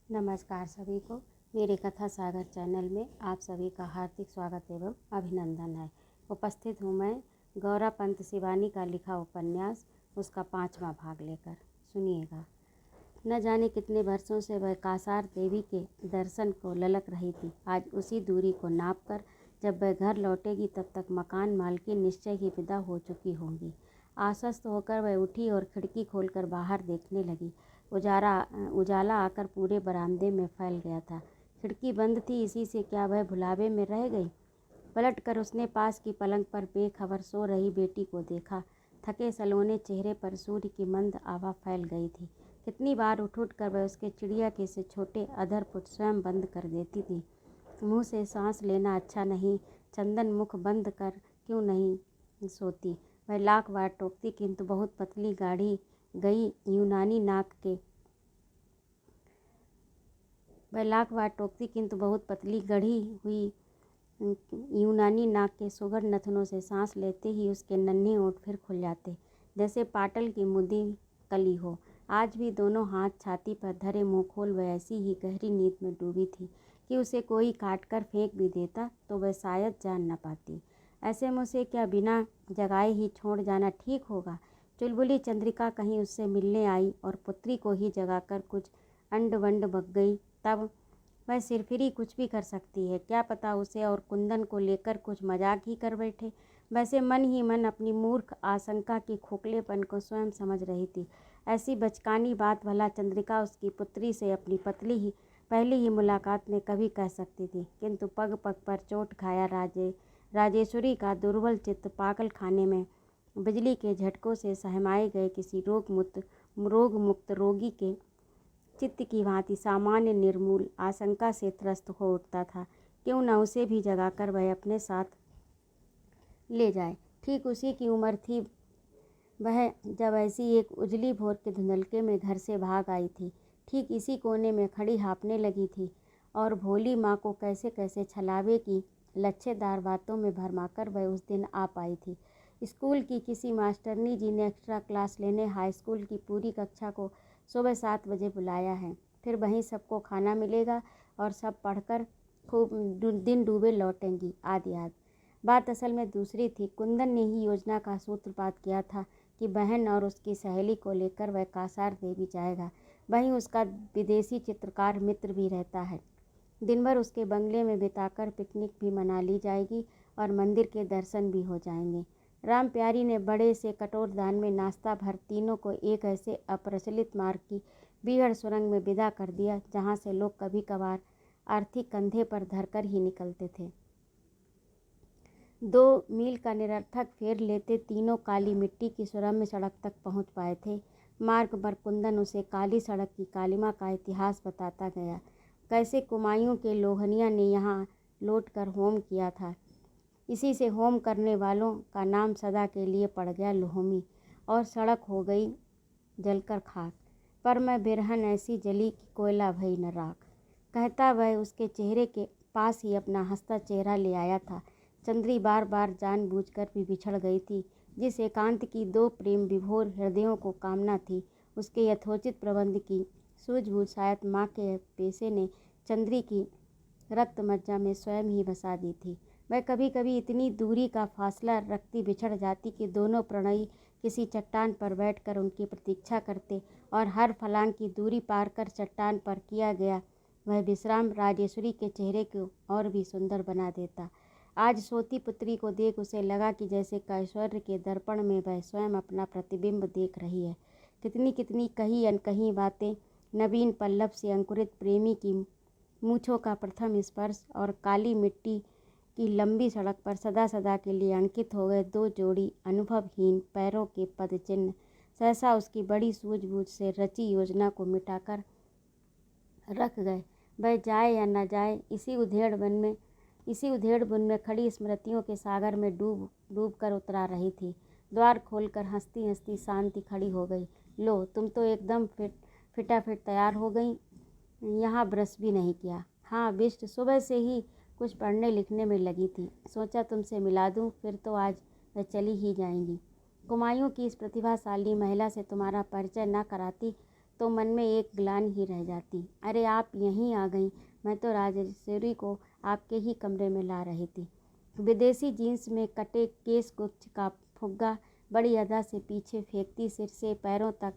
नमस्कार सभी को। मेरे कथा सागर चैनल में आप सभी का हार्दिक स्वागत एवं अभिनंदन है। उपस्थित हूँ मैं गौरा पंत शिवानी का लिखा उपन्यास उसका 5वां भाग लेकर। सुनिएगा। न जाने कितने वर्षों से वह कासार देवी के दर्शन को ललक रही थी। आज उसी दूरी को नाप कर जब वह घर लौटेगी तब तक मकान मालकिन निश्चय ही विदा हो चुकी होंगी। आश्वस्त होकर वह उठी और खिड़की खोलकर बाहर देखने लगी। उजाला आकर पूरे बरामदे में फैल गया था। खिड़की बंद थी, इसी से क्या वह भुलावे में रह गई। पलट कर उसने पास की पलंग पर बेखबर सो रही बेटी को देखा। थके सलोने चेहरे पर सूर्य की मंद आभा फैल गई थी। कितनी बार उठ कर वह उसके चिड़िया के से छोटे अधरपुट स्वयं बंद कर देती थी। मुँह से सांस लेना अच्छा नहीं, चंदन मुख बंद कर क्यों नहीं सोती। वह लाख बार टोकती किंतु बहुत पतली गाढ़ी गई यूनानी नाक के वह लाख बार टोकती किंतु बहुत पतली गढ़ी हुई यूनानी नाक के सुघड़ नथनों से सांस लेते ही उसके नन्हे ओंठ फिर खुल जाते, जैसे पाटल की मुदी कली हो। आज भी दोनों हाथ छाती पर धरे मुँह खोल वह ऐसी ही गहरी नींद में डूबी थी कि उसे कोई काट कर फेंक भी देता तो वह शायद जान न पाती। ऐसे में उसे क्या बिना जगाए ही छोड़ जाना ठीक होगा। चुलबुली चंद्रिका कहीं उससे मिलने आई और पुत्री को ही जगाकर कुछ अंड वंड बक गई, तब वह सिरफिरी कुछ भी कर सकती है। क्या पता उसे और कुंदन को लेकर कुछ मजाक ही कर बैठे। वैसे मन ही मन अपनी मूर्ख आशंका की खोखलेपन को स्वयं समझ रही थी। ऐसी बचकानी बात भला चंद्रिका उसकी पुत्री से अपनी पहली ही मुलाकात में कभी कह सकती थी, किंतु पग पग पर चोट खाया राजेश्वरी का दुर्बल चित्त पागल खाने में बिजली के झटकों से सहमाए गए किसी रोग मुक्त रोगी के चित्त की भांति सामान्य निर्मूल आशंका से त्रस्त हो उठता था। क्यों न उसे भी जगाकर वह अपने साथ ले जाए। ठीक उसी की उम्र थी वह जब ऐसी एक उजली भोर के धुंधलके में घर से भाग आई थी। ठीक इसी कोने में खड़ी हाँफने लगी थी और भोली माँ को कैसे कैसे छलावे की लच्छेदार बातों में भरमाकर वह उस दिन आ पाई थी। स्कूल की किसी मास्टरनी जी ने एक्स्ट्रा क्लास लेने हाई स्कूल की पूरी कक्षा को सुबह 7 बजे बुलाया है। फिर वहीं सबको खाना मिलेगा और सब पढ़कर खूब दिन डूबे लौटेंगी आदि आदि। बात असल में दूसरी थी। कुंदन ने ही योजना का सूत्रपात किया था कि बहन और उसकी सहेली को लेकर वह कासार देवी जाएगा। वहीं उसका विदेशी चित्रकार मित्र भी रहता है। दिन भर उसके बंगले में बिताकर पिकनिक भी मना ली जाएगी और मंदिर के दर्शन भी हो जाएंगे। राम प्यारी ने बड़े से कटोर दान में नाश्ता भर तीनों को एक ऐसे अप्रचलित मार्ग की बीहड़ सुरंग में विदा कर दिया जहाँ से लोग कभी कभार अर्थी कंधे पर धरकर ही निकलते थे। 2 मील का निरर्थक फेर लेते तीनों काली मिट्टी की सुरम्य सड़क तक पहुँच पाए थे। मार्ग पर कुंदन उसे काली सड़क की कालिमा का इतिहास बताता गया। कैसे कुमायूं के लोहनिया ने यहाँ लौट कर होम किया था। इसी से होम करने वालों का नाम सदा के लिए पड़ गया लोहमी और सड़क हो गई जलकर खाक। पर मैं बिरहन ऐसी जली कि कोयला भई न राख, कहता वह उसके चेहरे के पास ही अपना हंसता चेहरा ले आया था। चंद्री बार बार जानबूझकर भी बिछड़ गई थी। जिस एकांत की 2 प्रेम विभोर हृदयों को कामना थी, उसके यथोचित प्रबंध की सूझबूझ शायद माँ के पेशे ने चंद्री की रक्त मज्जा में स्वयं ही बसा दी थी। वह कभी कभी इतनी दूरी का फासला रखती बिछड़ जाती कि दोनों प्रणयी किसी चट्टान पर बैठकर उनकी प्रतीक्षा करते और हर फलांग की दूरी पार कर चट्टान पर किया गया वह विश्राम राजेश्वरी के चेहरे को और भी सुंदर बना देता। आज सोती पुत्री को देख उसे लगा कि जैसे कैश्वर्य के दर्पण में वह स्वयं अपना प्रतिबिंब देख रही है। कितनी कितनी कही अनकही बातें, नवीन पल्लव से अंकुरित प्रेमी की मूँछों का प्रथम स्पर्श और काली मिट्टी की लंबी सड़क पर सदा सदा के लिए अंकित हो गए 2 जोड़ी अनुभवहीन पैरों के पदचिन्ह सहसा उसकी बड़ी सूझबूझ से रची योजना को मिटाकर रख गए। वह जाए या न जाए, इसी उधेड़ बुन में खड़ी स्मृतियों के सागर में डूब कर उतरा रही थी। द्वार खोलकर हंसती हंसती शांति खड़ी हो गई। लो, तुम तो एकदम फिटाफिट तैयार हो गई, यहाँ ब्रश भी नहीं किया। हाँ बिष्ट, सुबह से ही कुछ पढ़ने लिखने में लगी थी, सोचा तुमसे मिला दूँ, फिर तो आज वह चली ही जाएंगी। कुमायूं की इस प्रतिभाशाली महिला से तुम्हारा परिचय न कराती तो मन में एक ग्लानि ही रह जाती। अरे आप यहीं आ गईं, मैं तो राजेश्वरी को आपके ही कमरे में ला रही थी। विदेशी जीन्स में कटे केस गुच्छ का फुग्गा बड़ी अदा से पीछे फेंकती सिर से पैरों तक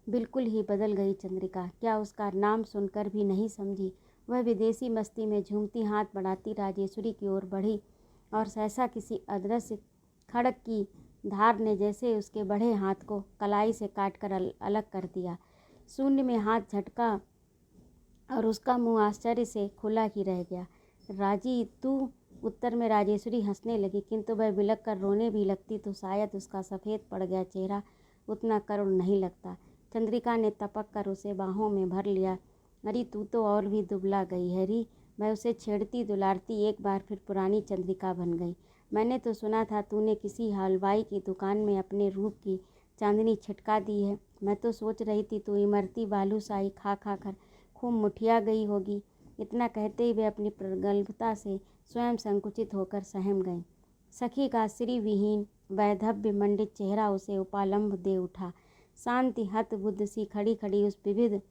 बिल्कुल ही बदल गई चंद्रिका। क्या उसका नाम सुनकर भी नहीं समझी? वह विदेशी मस्ती में झूमती हाथ बढ़ाती राजेश्वरी की ओर बढ़ी और सहसा किसी अदृश्य खड़क की धार ने जैसे उसके बढ़े हाथ को कलाई से काटकर अलग कर दिया। शून्य में हाथ झटका और उसका मुंह आश्चर्य से खुला ही रह गया। राजी तू? उत्तर में राजेश्वरी हंसने लगी, किंतु वह बिलक कर रोने भी लगती तो शायद उसका सफ़ेद पड़ गया चेहरा उतना करुण नहीं लगता। चंद्रिका ने तपक कर उसे बाहों में भर लिया। अरे तू तो और भी दुबला गई है री। मैं उसे छेड़ती दुलारती एक बार फिर पुरानी चंद्रिका बन गई। मैंने तो सुना था तूने किसी हलवाई की दुकान में अपने रूप की चांदनी छिटका दी है। मैं तो सोच रही थी तू इमरती बालूशाही खा खा कर खूब मुठिया गई होगी। इतना कहते ही वे अपनी प्रगल्भता से स्वयं संकुचित होकर सहम गई। सखी का श्रीविहीन वैधव्य मंडित चेहरा उसे उपालंब दे उठा। शांति हत बुद्ध सी खड़ी खड़ी उस विविध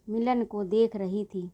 मिलन को देख रही थी।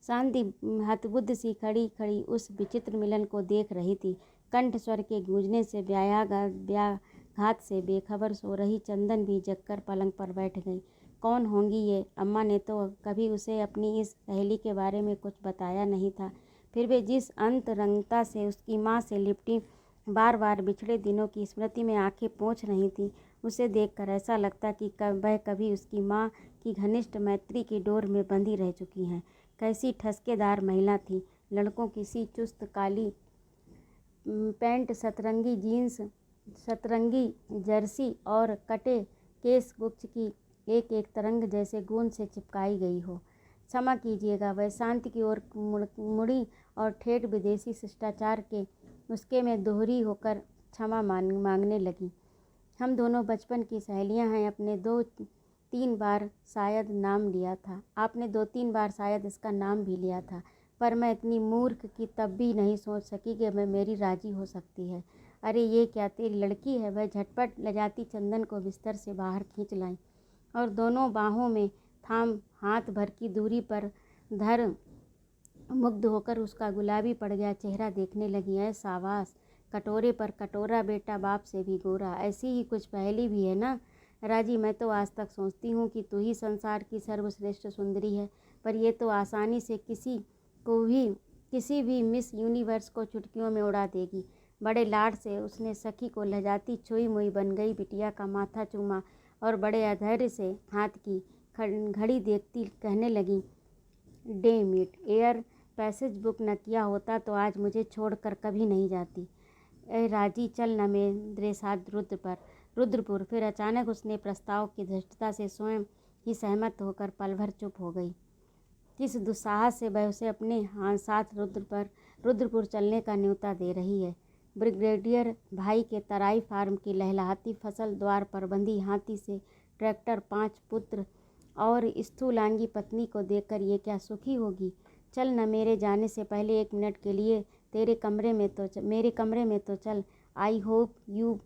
शांति हतबुद्ध सी खड़ी खड़ी उस विचित्र मिलन को देख रही थी। कंठ स्वर के गूंजने से व्याघात से बेखबर सो रही चंदन भी जगकर पलंग पर बैठ गई। कौन होंगी ये? अम्मा ने तो कभी उसे अपनी इस सहेली के बारे में कुछ बताया नहीं था। फिर वे जिस अंतरंगता से उसकी माँ से लिपटी बार बार बिछड़े दिनों की स्मृति में आंखें पोंछ रही थी, उसे देखकर ऐसा लगता कि वह कभी उसकी माँ की घनिष्ठ मैत्री की डोर में बंधी रह चुकी हैं। कैसी ठसकेदार महिला थी। लड़कों की सी चुस्त काली पैंट, सतरंगी जीन्स, सतरंगी जर्सी और कटे केस गुच्छ की एक एक तरंग जैसे गोंद से चिपकाई गई हो। क्षमा कीजिएगा, वह शांति की ओर मुड़ी और ठेठ विदेशी शिष्टाचार के उसके में दोहरी होकर क्षमा मांगने लगी। हम दोनों बचपन की सहेलियां हैं। अपने 2-3 बार शायद नाम लिया था। आपने 2-3 बार शायद इसका नाम भी लिया था, पर मैं इतनी मूर्ख कि तब भी नहीं सोच सकी कि मैं मेरी राजी हो सकती है। अरे ये क्या तेरी लड़की है? वह झटपट लजाती चंदन को बिस्तर से बाहर खींच लाई और दोनों बाहों में थाम हाथ भर की दूरी पर धर मुग्ध होकर उसका गुलाबी पड़ गया चेहरा देखने लगी। ऐ शाबाश, कटोरे पर कटोरा बेटा बाप से भी गोरा। ऐसी ही कुछ पहेली भी है ना राजी? मैं तो आज तक सोचती हूँ कि तू ही संसार की सर्वश्रेष्ठ सुंदरी है, पर यह तो आसानी से किसी भी मिस यूनिवर्स को चुटकियों में उड़ा देगी। बड़े लाड से उसने सखी को लजाती छुई मुई बन गई बिटिया का माथा चूमा और बड़े अधैर्य से हाथ की घड़ी देखती कहने लगी, डे मीट एयर पैसेज बुक न किया होता तो आज मुझे छोड़कर कभी नहीं जाती। ए राजी, चल न मेरे साथ रुद्रपुर। फिर अचानक उसने प्रस्ताव की धृष्टता से स्वयं ही सहमत होकर पल भर चुप हो गई। किस दुस्साहस से वह उसे अपने साथ रुद्रपुर चलने का न्योता दे रही है। ब्रिगेडियर भाई के तराई फार्म की लहलहाती फसल, द्वार पर बंधी हाथी से ट्रैक्टर, 5 पुत्र और स्थूलांगी पत्नी को देखकर ये क्या सुखी होगी। चल न, मेरे जाने से पहले 1 मिनट के लिए मेरे कमरे में तो चल। I hope you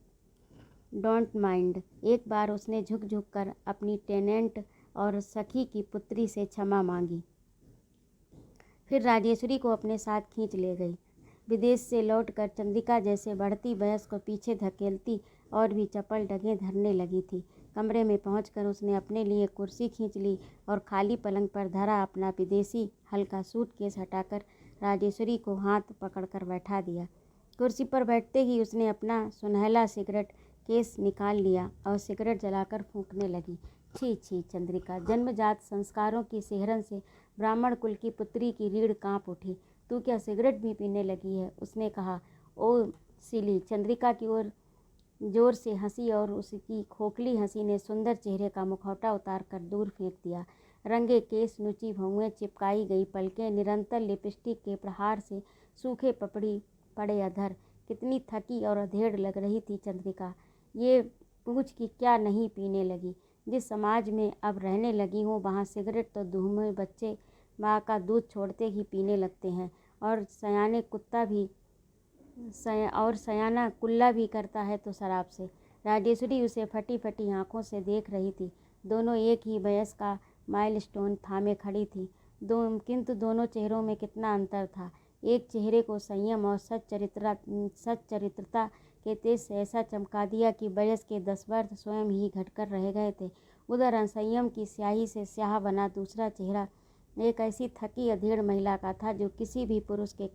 don't mind. एक बार उसने झुक झुक कर अपनी टेनेंट और सखी की पुत्री से क्षमा मांगी। फिर राजेश्वरी को अपने साथ खींच ले गई। विदेश से लौटकर चंद्रिका जैसे बढ़ती बहस को पीछे धकेलती और भी चपल डगें धरने लगी थी। कमरे में पहुंचकर उसने अपने लिए कुर्सी खींच ली और खाली पलंग पर धरा अपना विदेशी हल्का सूटकेस हटाकर राजेश्वरी को हाथ पकड़कर बैठा दिया। कुर्सी पर बैठते ही उसने अपना सुनहला सिगरेट केस निकाल लिया और सिगरेट जलाकर फूंकने लगी। छी छी चंद्रिका, जन्मजात संस्कारों की सिहरन से ब्राह्मण कुल की पुत्री की रीढ़ कांप उठी। तू क्या सिगरेट भी पीने लगी है? उसने कहा। ओ सिली, चंद्रिका की ओर जोर से हंसी और उसकी खोखली हंसी ने सुंदर चेहरे का मुखौटा उतार कर दूर फेंक दिया। रंगे केस, नुची भौंवें, चिपकाई गई पलकें, निरंतर लिपस्टिक के प्रहार से सूखे पपड़ी पड़े अधर। कितनी थकी और अधेड़ लग रही थी चंद्रिका। ये पूछ कि क्या नहीं पीने लगी। जिस समाज में अब रहने लगी हूँ वहाँ सिगरेट तो दूल्हे बच्चे माँ का दूध छोड़ते ही पीने लगते हैं और सयाना कुल्ला भी करता है तो शराब से। राजेश्वरी उसे फटी फटी आंखों से देख रही थी। दोनों एक ही वयस का माइलस्टोन थामे खड़ी थी। किंतु दोनों चेहरों में कितना अंतर था। एक चेहरे को संयम और सच्चरित्रता के तेज से ऐसा चमका दिया कि वयस के 10 वर्ष स्वयं ही घटकर रह गए थे। उधर असंयम की स्याही से स्याह बना दूसरा चेहरा एक ऐसी थकी अधेड़ महिला का था जो किसी भी पुरुष के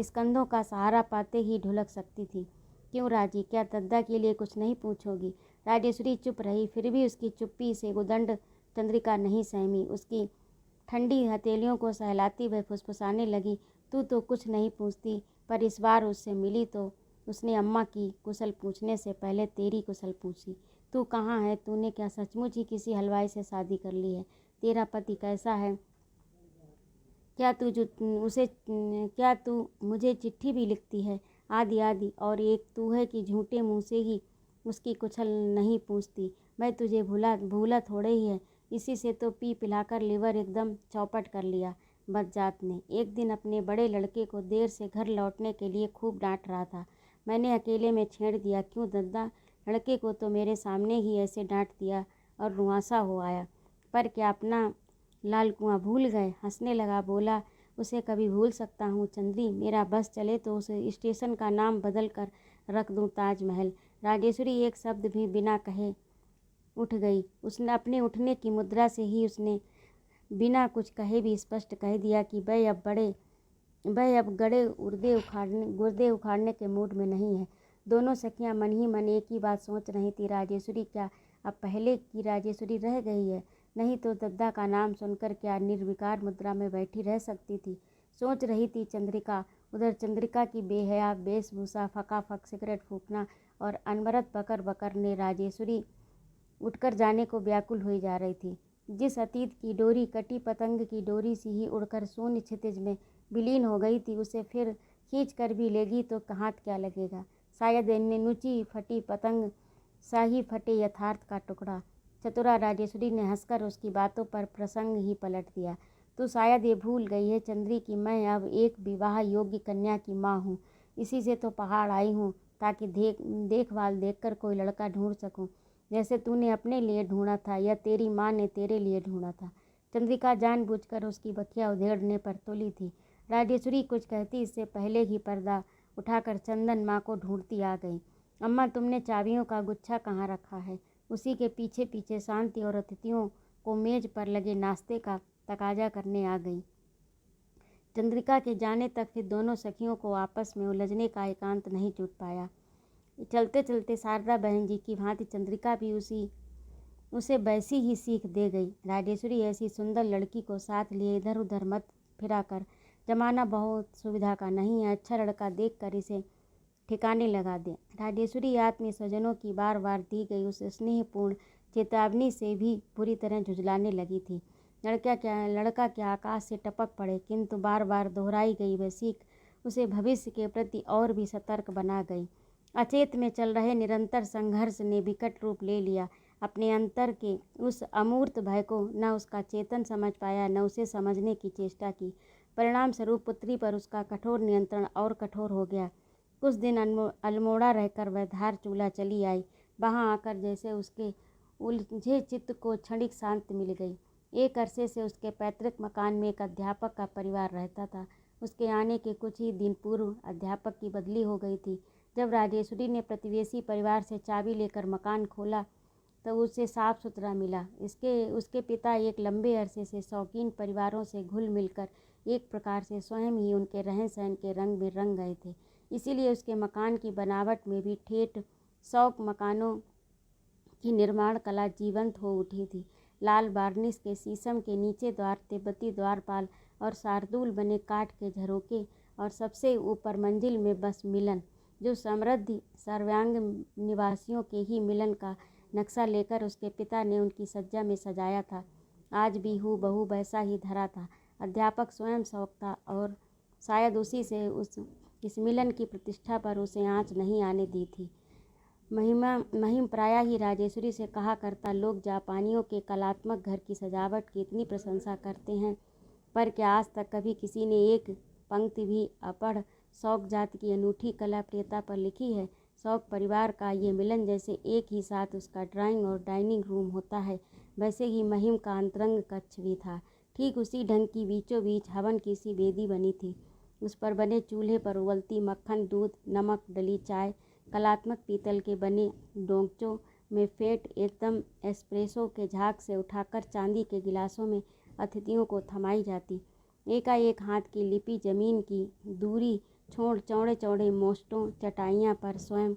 स्कंधों का सहारा पाते ही ढुलक सकती थी। क्यों राजी, क्या दद्दा के लिए कुछ नहीं पूछोगी? राजेश्वरी चुप रही। फिर भी उसकी चुप्पी से उदंड चंद्रिका नहीं सहमी। उसकी ठंडी हथेलियों को सहलाती वह फुसफुसाने लगी, तू तो कुछ नहीं पूछती, पर इस बार उससे मिली तो उसने अम्मा की कुशल पूछने से पहले तेरी कुशल पूछी। तू कहाँ है? तूने क्या सचमुच ही किसी हलवाई से शादी कर ली है? तेरा पति कैसा है? क्या तू मुझे चिट्ठी भी लिखती है? आदि आदि। और एक तू है कि झूठे मुँह से ही उसकी कुशल नहीं पूछती। मैं तुझे भूला थोड़े ही है, इसी से तो पी पिलाकर लिवर एकदम चौपट कर लिया। बदजात ने एक दिन अपने बड़े लड़के को देर से घर लौटने के लिए खूब डांट रहा था। मैंने अकेले में छेड़ दिया। क्यों दद्दा? लड़के को तो मेरे सामने ही ऐसे डांट दिया और रुआंसा हो आया। पर क्या अपना लाल कुआं भूल गए? हंसने लगा, बोला, उसे कभी भूल सकता हूँ चंद्री? मेरा बस चले तो उस स्टेशन का नाम बदल कर रख दूँ ताजमहल। राजेश्वरी एक शब्द भी बिना कहे उठ गई। उसने अपने उठने की मुद्रा से ही उसने बिना कुछ कहे भी स्पष्ट कह दिया कि वह अब गुर्दे उखाड़ने के मूड में नहीं है। दोनों सखियां मन ही मन एक ही बात सोच रही थी। राजेश्वरी क्या अब पहले की राजेश्वरी रह गई है? नहीं तो दद्दा का नाम सुनकर क्या निर्विकार मुद्रा में बैठी रह सकती थी? सोच रही थी चंद्रिका। उधर चंद्रिका की बेहया वेशभूषा, फकाफक सिगरेट फूकना और अनवरत बकर बकर ने राजेश्वरी उठकर जाने को व्याकुल हुई जा रही थी। जिस अतीत की डोरी कटी पतंग की डोरी सी ही उड़कर शून्य क्षितिज में विलीन हो गई थी, उसे फिर खींच कर भी लेगी तो कहाँ क्या लगेगा? शायद नुची फटी पतंग सा ही फटे यथार्थ का टुकड़ा। चतुरा राजेश्वरी ने हंसकर उसकी बातों पर प्रसंग ही पलट दिया। तू शायद ये भूल गई है चंद्री कि मैं अब एक विवाह योग्य कन्या की माँ हूँ। इसी से तो पहाड़ आई हूँ, ताकि देखभाल देखकर कोई लड़का ढूंढ सकूँ, जैसे तूने अपने लिए ढूंढा था या तेरी माँ ने तेरे लिए ढूंढा था। चंद्रिका जानबूझकर उसकी बखिया उधेड़ने पर तुली थी। राजेश्वरी कुछ कहती इससे पहले ही पर्दा उठाकर चंदन माँ को ढूंढती आ गई। अम्मा, तुमने चाबियों का गुच्छा कहाँ रखा है? उसी के पीछे पीछे शांति और अतिथियों को मेज पर लगे नाश्ते का तकाजा करने आ गई। चंद्रिका के जाने तक फिर दोनों सखियों को आपस में उलझने का एकांत नहीं जुट पाया। चलते चलते शारदा बहन जी की भांति चंद्रिका भी उसे वैसी ही सीख दे गई। राजेश्वरी ऐसी सुंदर लड़की को साथ लिए इधर उधर मत फिरा कर, जमाना बहुत सुविधा का नहीं है, अच्छा लड़का देख कर इसे ठिकाने लगा दे। राजेश्वरी आत्मीय स्वजनों की बार बार दी गई उस स्नेहपूर्ण चेतावनी से भी पूरी तरह झुंझलाने लगी थी। लड़का क्या आकाश से टपक पड़े, किंतु बार बार दोहराई गई वह सीख उसे भविष्य के प्रति और भी सतर्क बना गई। अचेत में चल रहे निरंतर संघर्ष ने विकट रूप ले लिया। अपने अंतर के उस अमूर्त भय को न उसका चेतन समझ पाया, न उसे समझने की चेष्टा की। परिणाम स्वरूप पुत्री पर उसका कठोर नियंत्रण और कठोर हो गया। कुछ दिन अल्मोड़ा रहकर वह धार चूल्हा चली आई। वहाँ आकर जैसे उसके उलझे चित्त को क्षणिक शांति मिल गई। एक अरसे से उसके पैतृक मकान में एक अध्यापक का परिवार रहता था। उसके आने के कुछ ही दिन पूर्व अध्यापक की बदली हो गई थी। जब राजेश्वरी ने प्रतिवेशी परिवार से चाबी लेकर मकान खोला तो उसे साफ सुथरा मिला। उसके पिता एक लंबे अरसे से शौकीन परिवारों से घुल मिलकर एक प्रकार से स्वयं ही उनके रहन सहन के रंग में रंग गए थे। इसीलिए उसके मकान की बनावट में भी ठेठ शौक मकानों की निर्माण कला जीवंत हो उठी थी। लाल बार्निश के शीशम के नीचे द्वार, तिब्बती द्वारपाल और शार्दूल बने काठ के झरोके और सबसे ऊपर मंजिल में बस मिलन, जो समृद्ध सर्वांग निवासियों के ही मिलन का नक्शा लेकर उसके पिता ने उनकी सज्जा में सजाया था, आज भी हूबहू वैसा ही धरा था। अध्यापक स्वयं शौक था और शायद उसी से इस मिलन की प्रतिष्ठा पर उसे आँच नहीं आने दी थी। महिम प्रायः ही राजेश्वरी से कहा करता, लोग जापानियों के कलात्मक घर की सजावट की इतनी प्रशंसा करते हैं, पर क्या आज तक कभी किसी ने एक पंक्ति भी अपढ़ शौक जाति की अनूठी कला प्रियता पर लिखी है? शौक परिवार का ये मिलन जैसे एक ही साथ उसका ड्राइंग और डाइनिंग रूम होता है, वैसे ही महिम का अंतरंग कक्ष भी था। ठीक उसी ढंग की बीचों बीच हवन की सी वेदी बनी थी। उस पर बने चूल्हे पर उबलती मक्खन, दूध, नमक डली चाय, कलात्मक पीतल के बने डोंगचों में फेंट एकदम एस्प्रेसो के झाग से उठाकर चांदी के गिलासों में अतिथियों को थमाई जाती। एकाएक हाथ की लिपि जमीन की दूरी छोड़ चौड़े चौड़े मोस्टों चटाइयाँ पर स्वयं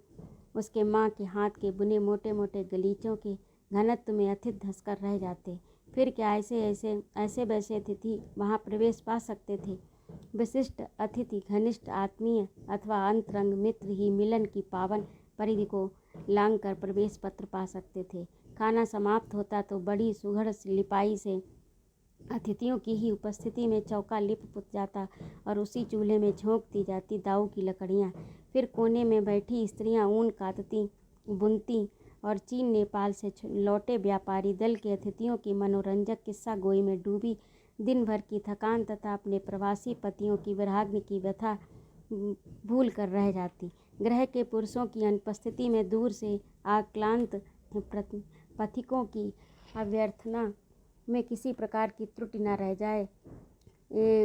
उसके माँ के हाथ के बुने मोटे मोटे गलीचों के घनत्व में अथित धंसकर रह जाते। फिर क्या ऐसे वैसे अतिथि वहाँ प्रवेश पा सकते थे? विशिष्ट अतिथि घनिष्ठ आत्मीय अथवा अंतरंग मित्र ही मिलन की पावन परिधि को लांघ कर प्रवेश पत्र पा सकते थे। खाना समाप्त होता तो बड़ी सुघड़ लिपाई से अतिथियों की ही उपस्थिति में चौका लिप पुत जाता और उसी चूल्हे में झोंक दी जाती दाऊ की लकड़ियाँ। फिर कोने में बैठी स्त्रियाँ ऊन कातती, बुनती और चीन नेपाल से लौटे व्यापारी दल के अतिथियों की मनोरंजक किस्सा गोई में डूबी दिन भर की थकान तथा अपने प्रवासी पतियों की विराग्नि की व्यथा भूल कर रह जाती। ग्रह के पुरुषों की अनुपस्थिति में दूर से आक्रांत पथिकों की अभ्यर्थना में किसी प्रकार की त्रुटि न रह जाए,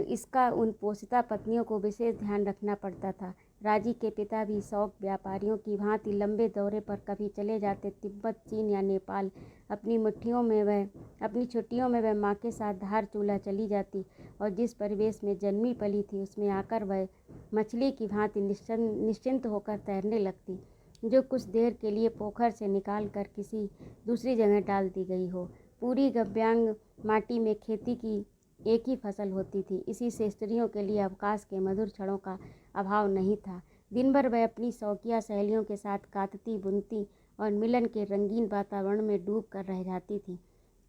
इसका उन पोषिता पत्नियों को विशेष ध्यान रखना पड़ता था। राजी के पिता भी शौक व्यापारियों की भांति लंबे दौरे पर कभी चले जाते तिब्बत, चीन या नेपाल। अपनी छुट्टियों में वह माँ के साथ धारचूला चली जाती और जिस परिवेश में जन्मी पली थी उसमें आकर वह मछली की भांति निश्चिंत होकर तैरने लगती, जो कुछ देर के लिए पोखर से निकाल कर किसी दूसरी जगह डाल दी गई हो। पूरी गव्यांग माटी में खेती की एक ही फसल होती थी। इसी से स्त्रियों के लिए अवकाश के मधुर क्षणों का अभाव नहीं था। दिन भर वह अपनी शौकिया सहेलियों के साथ कातती, बुनती और मिलन के रंगीन वातावरण में डूब कर रह जाती थी।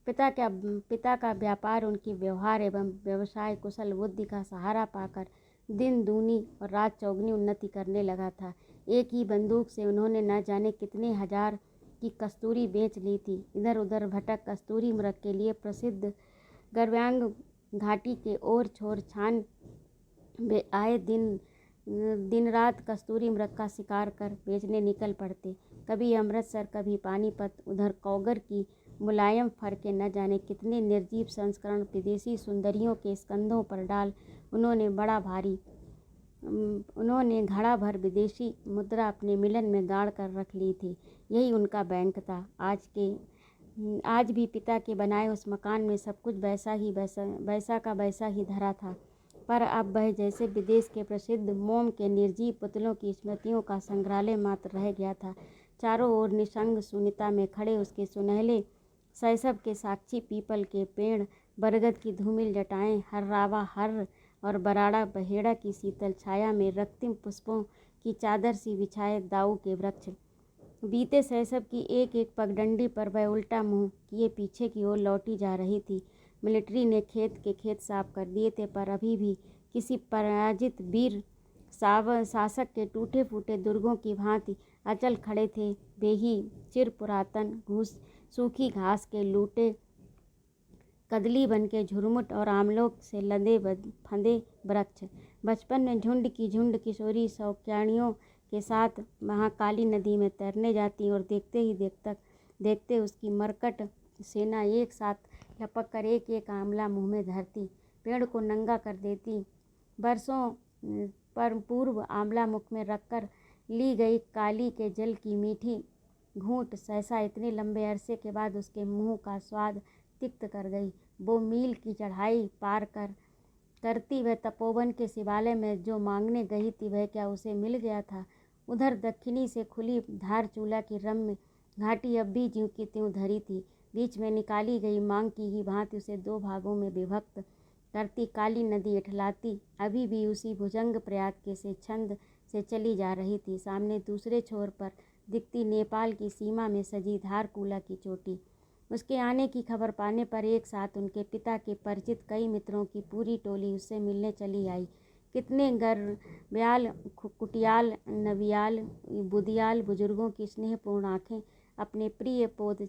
पिता का व्यापार उनकी व्यवहार एवं व्यवसाय कुशल बुद्धि का सहारा पाकर दिन दूनी और रात चौगुनी उन्नति करने लगा था। एक ही बंदूक से उन्होंने न जाने कितने हजार की कस्तूरी बेच ली थी। इधर उधर भटक कस्तूरी मृग के लिए प्रसिद्ध गव्यांग घाटी के ओर छोर छान आए दिन रात कस्तूरी मृग का शिकार कर बेचने निकल पड़ते। कभी अमृतसर, कभी पानीपत, उधर कौगर की मुलायम फर के न जाने कितने निर्जीव संस्करण विदेशी सुंदरियों के स्कंधों पर डाल उन्होंने घड़ा भर विदेशी मुद्रा अपने मिलन में गाड़ कर रख ली थी। यही उनका बैंक था। आज भी पिता के बनाए उस मकान में सब कुछ वैसा ही धरा था, पर अब वह जैसे विदेश के प्रसिद्ध मोम के निर्जीव पुतलों की स्मृतियों का संग्रहालय मात्र रह गया था। चारों ओर निसंग शून्यता में खड़े उसके सुनहले शैशव के साक्षी पीपल के पेड़, बरगद की धूमिल जटाएं, हर्रावा हर्र और बराड़ा बहेड़ा की शीतल छाया में रक्तिम पुष्पों की चादर सी बिछाए दाऊ के वृक्ष। बीते शैशव की एक एक पगडंडी पर वह उल्टा मुंह किए पीछे की ओर लौटी जा रही थी। मिलिट्री ने खेत साफ कर दिए थे, पर अभी भी किसी पराजित वीर शासक के टूटे फूटे दुर्गों की भांति अचल खड़े थे वे ही चिर पुरातन सूखी घास के लूटे कदली बन के झुरमुट और आमलों से लदे फंदे वृक्ष। बचपन में झुंड किशोरी शौकियाणियों के साथ वहाँ काली नदी में तैरने जाती और देखते उसकी मरकट सेना एक साथ लपक कर एक एक आंवला मुँह में धरती, पेड़ को नंगा कर देती। बरसों पर पूर्व आंवला मुख में रखकर ली गई काली के जल की मीठी घूंट सहसा इतने लंबे अरसे के बाद उसके मुंह का स्वाद तिक्त कर गई। वो मील की चढ़ाई पार करती वह तपोवन के शिवालय में जो मांगने गई थी वह क्या उसे मिल गया था? उधर दक्षिणी से खुली धारचूला की रम्य घाटी अब भी ज्यों की त्यों धरी थी। बीच में निकाली गई मांग की ही भांति उसे दो भागों में विभक्त करती काली नदी इठलाती अभी भी उसी भुजंग प्रयाग के से छंद से चली जा रही थी। सामने दूसरे छोर पर दिखती नेपाल की सीमा में सजी धारचूला की चोटी। उसके आने की खबर पाने पर एक साथ उनके पिता के परिचित कई मित्रों की पूरी टोली उससे मिलने चली आई। कितने गरब्याल, कुटियाल, नवियाल, बुदियाल बुजुर्गों की स्नेहपूर्ण आँखें अपने प्रिय पोद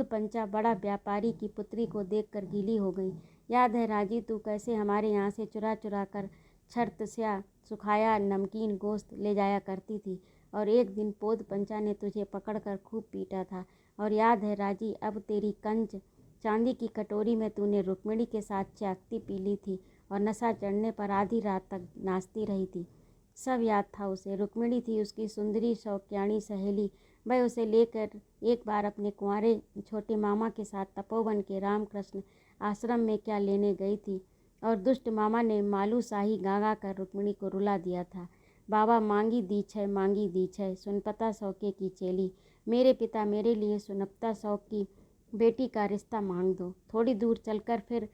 पंचा बड़ा व्यापारी की पुत्री को देखकर गीली हो गई। याद है राजी, तू कैसे हमारे यहाँ से चुरा चुरा कर छर्त स्या सुखाया नमकीन गोश्त ले जाया करती थी और एक दिन पोद पंचा ने तुझे पकड़कर खूब पीटा था। और याद है राजी, अब तेरी कंच चांदी की कटोरी में तूने रुक्मिणी के साथ चाकती पी ली थी और नशा चढ़ने पर आधी रात तक नाचती रही थी। सब याद था उसे। रुक्मिणी थी उसकी सुंदरी शौक्याणी सहेली। वह उसे लेकर एक बार अपने कुंवारे छोटे मामा के साथ तपोवन के रामकृष्ण आश्रम में क्या लेने गई थी, और दुष्ट मामा ने मालू शाही गा कर रुक्मिणी को रुला दिया था। बाबा मांगी दीछै सुनपता सौके की चेली, मेरे पिता मेरे लिए सुनपता सौक की बेटी का रिश्ता मांग दो। थोड़ी दूर चलकर फिर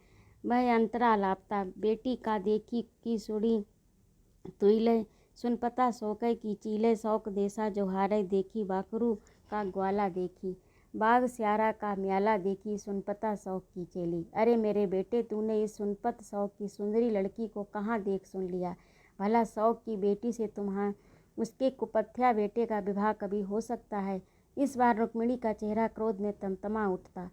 वह अंतरा अलापता, बेटी का देखी की सुड़ी तुइले सुनपता सौके की चीले, शौक देसा जोहारे देखी बाकरू का ग्वाला देखी, बाग स्यारा का म्याला देखी सुनपता शौक की चेली। अरे मेरे बेटे, तूने इस सुनपत शौक की सुंदरी लड़की को कहाँ देख सुन लिया? भला शौक की बेटी से तुम्हारा उसके कुपथ्या बेटे का विवाह कभी हो सकता है? इस बार रुक्मिणी का चेहरा क्रोध में तमतमा उठता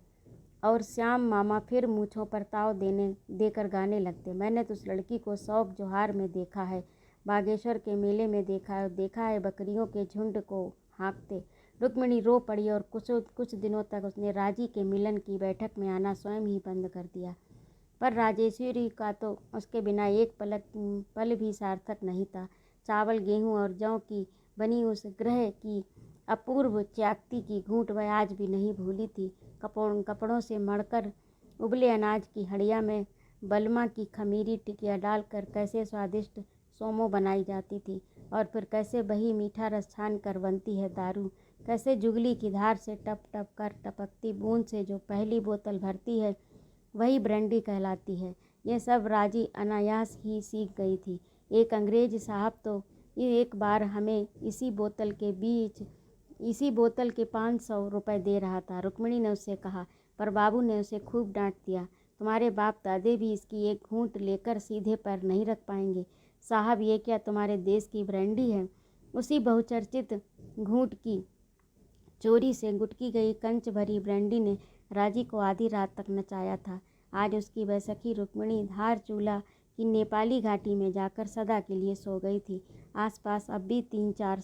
और श्याम मामा फिर मूँछों पर ताव देकर गाने लगते। मैंने तो उस लड़की को शौक जोहार में देखा है, बागेश्वर के मेले में देखा है बकरियों के झुंड को हाँकते। रुक्मिणी रो पड़ी और कुछ दिनों तक उसने राजी के मिलन की बैठक में आना स्वयं ही बंद कर दिया। पर राजेश्वरी का तो उसके बिना एक पल भी सार्थक नहीं था। चावल गेहूं और जौ की बनी उस ग्रह की अपूर्व चाकती की घूंट वह आज भी नहीं भूली थी। कपड़ों से मढ़कर उबले अनाज की हड़िया में बलमा की खमीरी टिकिया डालकर कैसे स्वादिष्ट सोमो बनाई जाती थी, और फिर कैसे बही मीठा रस छान कर बनती है दारू, कैसे जुगली की धार से टप टप कर टपकती बूंद से जो पहली बोतल भरती है वही ब्रांडी कहलाती है। ये सब राजी अनायास ही सीख गई थी। एक अंग्रेज साहब तो एक बार हमें इसी बोतल के 500 रुपये दे रहा था। रुक्मिणी ने उससे कहा, पर बाबू ने उसे खूब डांट दिया, तुम्हारे बाप दादे भी इसकी एक घूंट लेकर सीधे पैर नहीं रख पाएंगे। साहब, ये क्या तुम्हारे देश की ब्रांडी है? उसी बहुचर्चित घूंट की चोरी से गुटकी गई कंच भरी ब्रांडी ने राजी को आधी रात तक नचाया था। आज उसकी वह सखी रुक्मिणी धारचूला की नेपाली घाटी में जाकर सदा के लिए सो गई थी। आसपास अब भी 3-4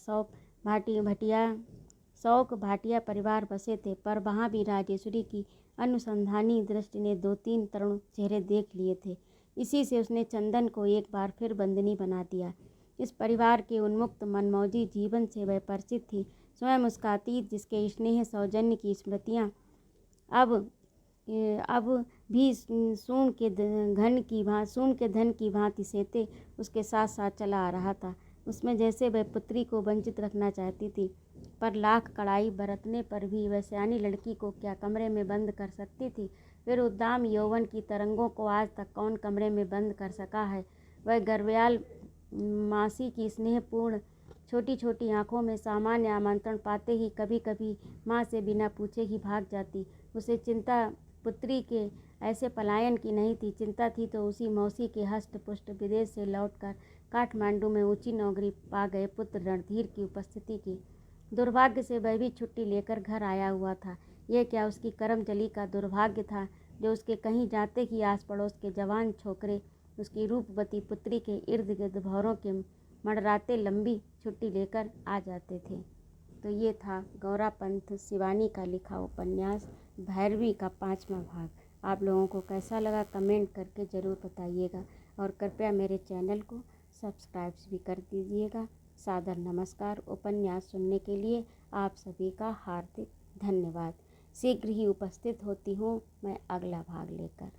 शौक भाटिया परिवार बसे थे, पर वहाँ भी राजेश्वरी की अनुसंधानी दृष्टि ने 2-3 तरुण चेहरे देख लिए थे। इसी से उसने चंदन को एक बार फिर बंदनी बना दिया। इस परिवार के उन्मुक्त मनमौजी जीवन से वह परिचित थी। स्वयं उसका अतीत, जिसके स्नेह सौजन्य की स्मृतियाँ अब भी सोम के धन की भांति सेते उसके साथ साथ चला आ रहा था। उसमें जैसे वह पुत्री को वंचित रखना चाहती थी, पर लाख कड़ाई बरतने पर भी वह सयानी लड़की को क्या कमरे में बंद कर सकती थी? फिर उद्दाम यौवन की तरंगों को आज तक कौन कमरे में बंद कर सका है? वह गर्वयाल मासी की स्नेहपूर्ण छोटी छोटी आँखों में सामान्य आमंत्रण पाते ही कभी कभी माँ से बिना पूछे ही भाग जाती। उसे चिंता पुत्री के ऐसे पलायन की नहीं थी। चिंता थी तो उसी मौसी के हष्ट पुष्ट विदेश से लौटकर काठमांडू में ऊंची नौकरी पा गए पुत्र रणधीर की उपस्थिति की। दुर्भाग्य से वह भी छुट्टी लेकर घर आया हुआ था। यह क्या उसकी करमजली का दुर्भाग्य था जो उसके कहीं जाते ही आस पड़ोस के जवान छोकरे उसकी रूपवती पुत्री के इर्द गिर्द भौरों के मंडराते लंबी छुट्टी लेकर आ जाते थे। तो ये था गौरापंत शिवानी का लिखा उपन्यास भैरवी का 5वां भाग। आप लोगों को कैसा लगा कमेंट करके ज़रूर बताइएगा, और कृपया मेरे चैनल को सब्सक्राइब भी कर दीजिएगा। सादर नमस्कार। उपन्यास सुनने के लिए आप सभी का हार्दिक धन्यवाद। शीघ्र ही उपस्थित होती हूँ मैं अगला भाग लेकर।